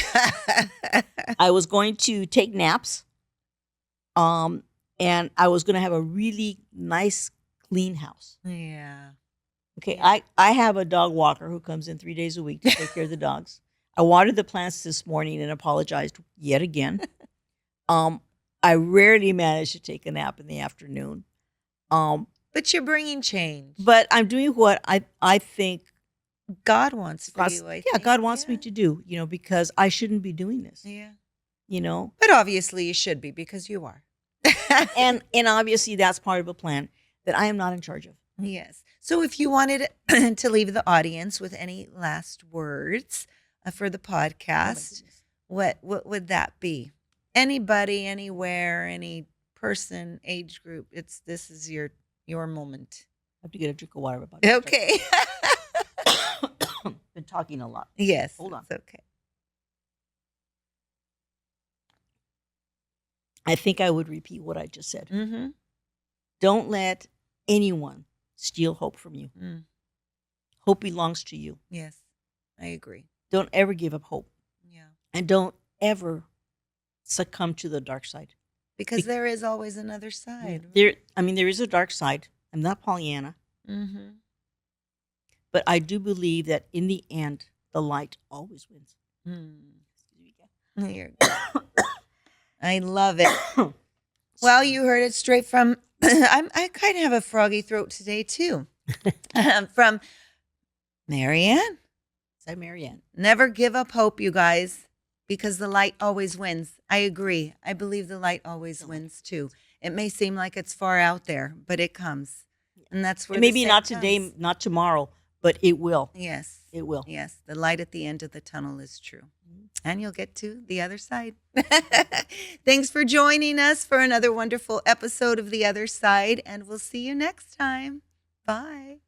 I was going to take naps. And I was going to have a really nice, clean house. Yeah. Okay. Yeah. I have a dog walker who comes in 3 days a week to take care of the dogs. I watered the plants this morning and apologized yet again. I rarely manage to take a nap in the afternoon. But you're bringing change. But I'm doing what I think God wants for you, I think. God wants me to do, because I shouldn't be doing this, Yeah. But obviously you should be because you are. and obviously that's part of a plan that I am not in charge of. Yes. So if you wanted to leave the audience with any last words for the podcast, what would that be? Anybody, anywhere, any person, age group. This is your moment. I have to get a drink of water. Okay. Been talking a lot. Yes. Hold on. It's okay. I think I would repeat what I just said. Mm-hmm. Don't let anyone steal hope from you. Mm. Hope belongs to you. Yes, I agree. Don't ever give up hope. Yeah. And don't ever succumb to the dark side. Because there is always another side. There is a dark side. I'm not Pollyanna. Mm-hmm. But I do believe that in the end, the light always wins. Here. I love it. Well, you heard it straight from, I kind of have a froggy throat today too. From Marianne. Is that Marianne? Never give up hope, you guys, because the light always wins. I agree. I believe the light always wins too. It may seem like it's far out there, but it comes. And that's where Maybe not comes. today, not tomorrow, but it will. Yes. It will. Yes. The light at the end of the tunnel is true. And you'll get to the other side. Thanks for joining us for another wonderful episode of The Other Side, and we'll see you next time. Bye.